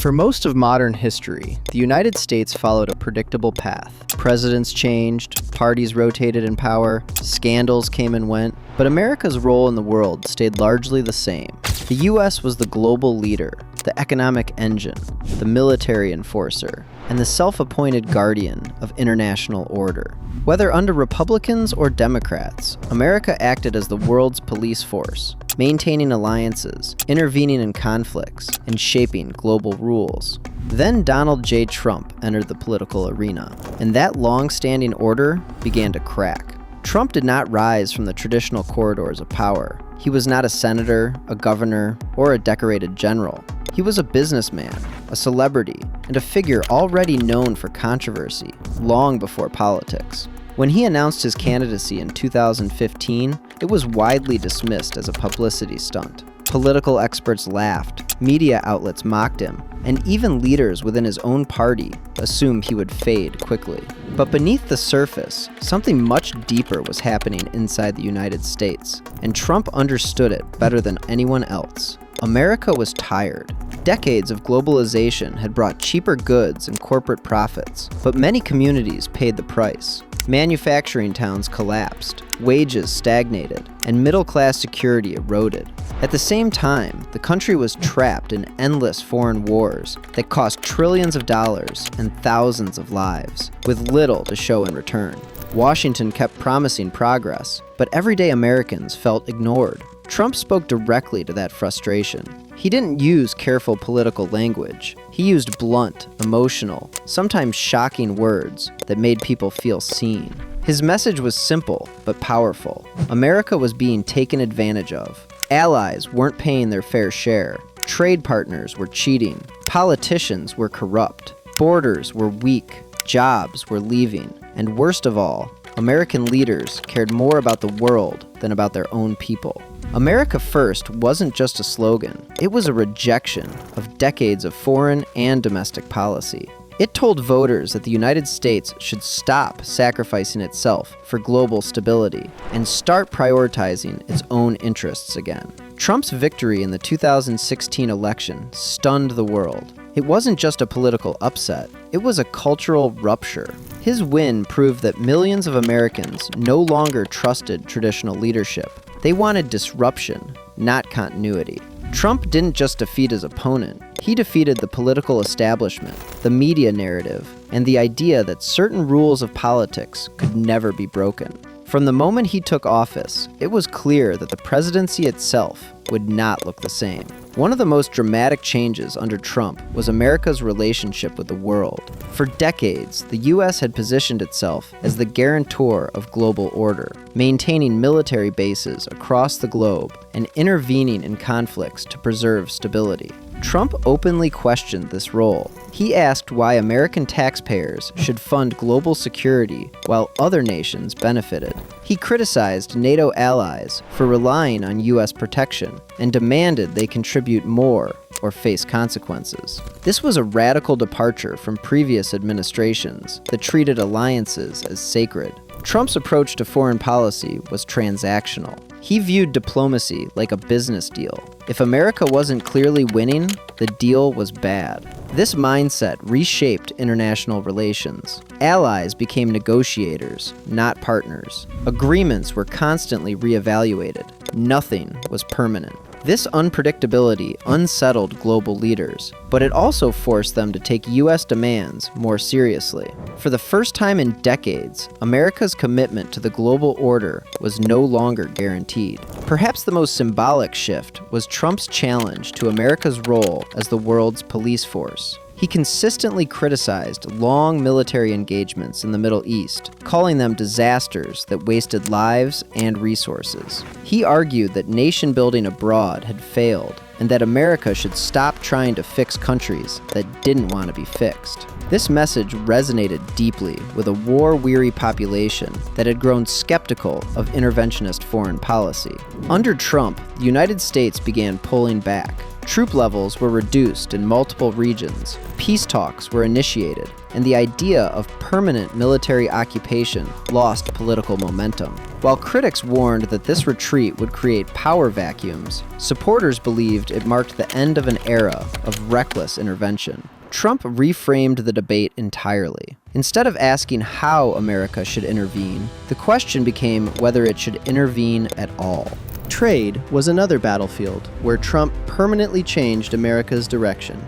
For most of modern history, the United States followed a predictable path. Presidents changed, parties rotated in power, scandals came and went, but America's role in the world stayed largely the same. The U.S. was the global leader, the economic engine, the military enforcer, and the self-appointed guardian of international order. Whether under Republicans or Democrats, America acted as the world's police force, maintaining alliances, intervening in conflicts, and shaping global rules. Then Donald J. Trump entered the political arena, and that long-standing order began to crack. Trump did not rise from the traditional corridors of power. He was not a senator, a governor, or a decorated general. He was a businessman, a celebrity, and a figure already known for controversy long before politics. When he announced his candidacy in 2015, it was widely dismissed as a publicity stunt. Political experts laughed, media outlets mocked him, and even leaders within his own party assumed he would fade quickly. But beneath the surface, something much deeper was happening inside the United States, and Trump understood it better than anyone else. America was tired. Decades of globalization had brought cheaper goods and corporate profits, but many communities paid the price. Manufacturing towns collapsed, wages stagnated, and middle-class security eroded. At the same time, the country was trapped in endless foreign wars that cost trillions of dollars and thousands of lives, with little to show in return. Washington kept promising progress, but everyday Americans felt ignored. Trump spoke directly to that frustration. He didn't use careful political language. He used blunt, emotional, sometimes shocking words that made people feel seen. His message was simple but powerful. America was being taken advantage of. Allies weren't paying their fair share. Trade partners were cheating. Politicians were corrupt. Borders were weak. Jobs were leaving. And worst of all, American leaders cared more about the world than about their own people. America First wasn't just a slogan, it was a rejection of decades of foreign and domestic policy. It told voters that the United States should stop sacrificing itself for global stability and start prioritizing its own interests again. Trump's victory in the 2016 election stunned the world. It wasn't just a political upset, it was a cultural rupture. His win proved that millions of Americans no longer trusted traditional leadership. They wanted disruption, not continuity. Trump didn't just defeat his opponent, he defeated the political establishment, the media narrative, and the idea that certain rules of politics could never be broken. From the moment he took office, it was clear that the presidency itself would not look the same. One of the most dramatic changes under Trump was America's relationship with the world. For decades, the U.S. had positioned itself as the guarantor of global order, maintaining military bases across the globe and intervening in conflicts to preserve stability. Trump openly questioned this role. He asked why American taxpayers should fund global security while other nations benefited. He criticized NATO allies for relying on U.S. protection and demanded they contribute more or face consequences. This was a radical departure from previous administrations that treated alliances as sacred. Trump's approach to foreign policy was transactional. He viewed diplomacy like a business deal. If America wasn't clearly winning, the deal was bad. This mindset reshaped international relations. Allies became negotiators, not partners. Agreements were constantly reevaluated. Nothing was permanent. This unpredictability unsettled global leaders, but it also forced them to take U.S. demands more seriously. For the first time in decades, America's commitment to the global order was no longer guaranteed. Perhaps the most symbolic shift was Trump's challenge to America's role as the world's police force. He consistently criticized long military engagements in the Middle East, calling them disasters that wasted lives and resources. He argued that nation-building abroad had failed, and that America should stop trying to fix countries that didn't want to be fixed. This message resonated deeply with a war-weary population that had grown skeptical of interventionist foreign policy. Under Trump, the United States began pulling back. Troop levels were reduced in multiple regions, peace talks were initiated, and the idea of permanent military occupation lost political momentum. While critics warned that this retreat would create power vacuums, supporters believed it marked the end of an era of reckless intervention. Trump reframed the debate entirely. Instead of asking how America should intervene, the question became whether it should intervene at all. Trade was another battlefield where Trump permanently changed America's direction.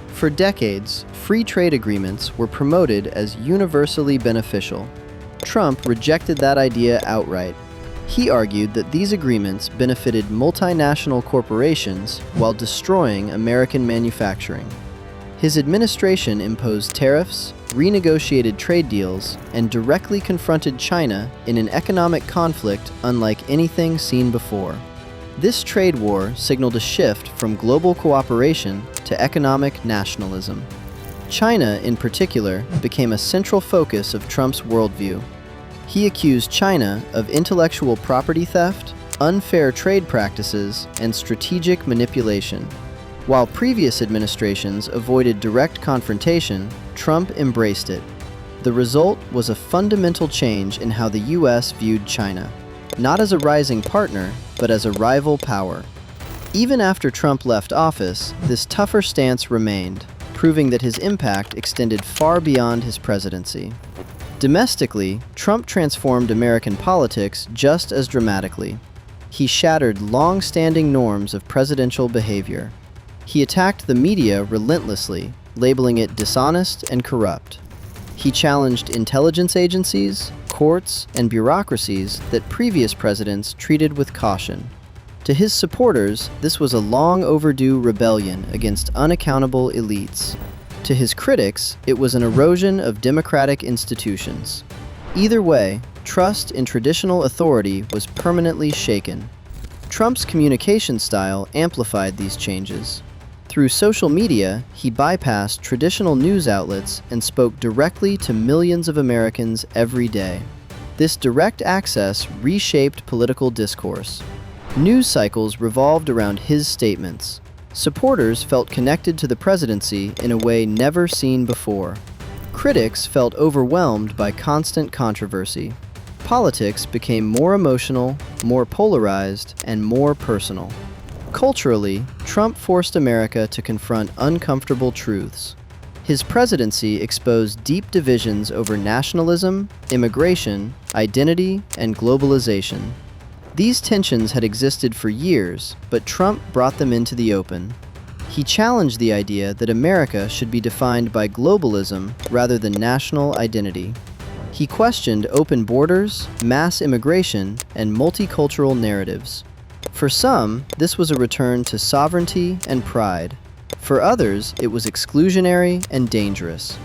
For decades, free trade agreements were promoted as universally beneficial. Trump rejected that idea outright. He argued that these agreements benefited multinational corporations while destroying American manufacturing. His administration imposed tariffs, renegotiated trade deals, and directly confronted China in an economic conflict unlike anything seen before. This trade war signaled a shift from global cooperation to economic nationalism. China, in particular, became a central focus of Trump's worldview. He accused China of intellectual property theft, unfair trade practices, and strategic manipulation. While previous administrations avoided direct confrontation, Trump embraced it. The result was a fundamental change in how the U.S. viewed China, not as a rising partner, but as a rival power. Even after Trump left office, this tougher stance remained, proving that his impact extended far beyond his presidency. Domestically, Trump transformed American politics just as dramatically. He shattered long-standing norms of presidential behavior. He attacked the media relentlessly, labeling it dishonest and corrupt. He challenged intelligence agencies, courts, and bureaucracies that previous presidents treated with caution. To his supporters, this was a long overdue rebellion against unaccountable elites. To his critics, it was an erosion of democratic institutions. Either way, trust in traditional authority was permanently shaken. Trump's communication style amplified these changes. Through social media, he bypassed traditional news outlets and spoke directly to millions of Americans every day. This direct access reshaped political discourse. News cycles revolved around his statements. Supporters felt connected to the presidency in a way never seen before. Critics felt overwhelmed by constant controversy. Politics became more emotional, more polarized, and more personal. Culturally, Trump forced America to confront uncomfortable truths. His presidency exposed deep divisions over nationalism, immigration, identity, and globalization. These tensions had existed for years, but Trump brought them into the open. He challenged the idea that America should be defined by globalism rather than national identity. He questioned open borders, mass immigration, and multicultural narratives. For some, this was a return to sovereignty and pride. For others, it was exclusionary and dangerous.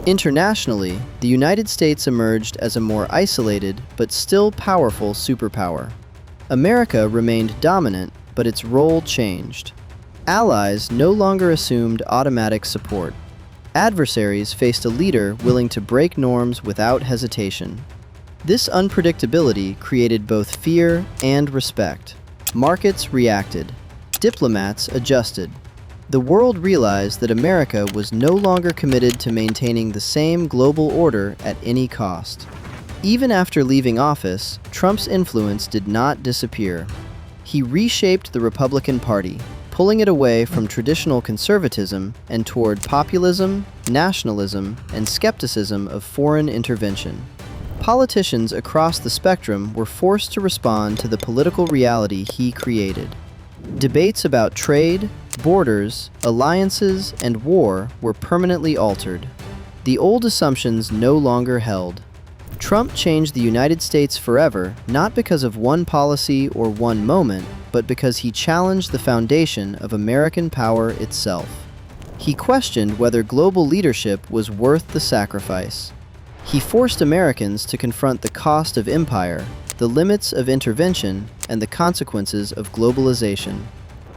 Internationally, the United States emerged as a more isolated but still powerful superpower. America remained dominant, but its role changed. Allies no longer assumed automatic support. Adversaries faced a leader willing to break norms without hesitation. This unpredictability created both fear and respect. Markets reacted. Diplomats adjusted. The world realized that America was no longer committed to maintaining the same global order at any cost. Even after leaving office, Trump's influence did not disappear. He reshaped the Republican Party, pulling it away from traditional conservatism and toward populism, nationalism, and skepticism of foreign intervention. Politicians across the spectrum were forced to respond to the political reality he created. Debates about trade, borders, alliances, and war were permanently altered. The old assumptions no longer held. Trump changed the United States forever, not because of one policy or one moment, but because he challenged the foundation of American power itself. He questioned whether global leadership was worth the sacrifice. He forced Americans to confront the cost of empire, the limits of intervention, and the consequences of globalization.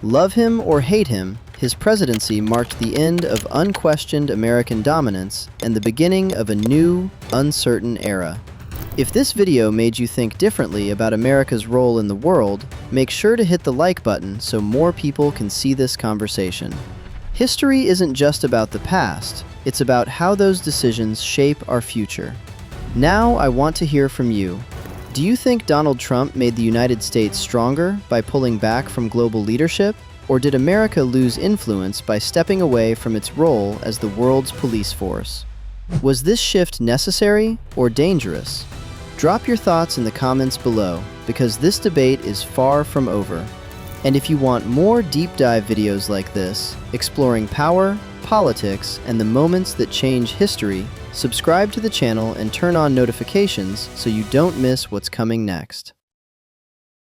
Love him or hate him, his presidency marked the end of unquestioned American dominance and the beginning of a new, uncertain era. If this video made you think differently about America's role in the world, make sure to hit the like button so more people can see this conversation. History isn't just about the past, it's about how those decisions shape our future. Now I want to hear from you. Do you think Donald Trump made the United States stronger by pulling back from global leadership? Or did America lose influence by stepping away from its role as the world's police force? Was this shift necessary or dangerous? Drop your thoughts in the comments below, because this debate is far from over. And if you want more deep dive videos like this, exploring power, politics, and the moments that change history, subscribe to the channel and turn on notifications so you don't miss what's coming next.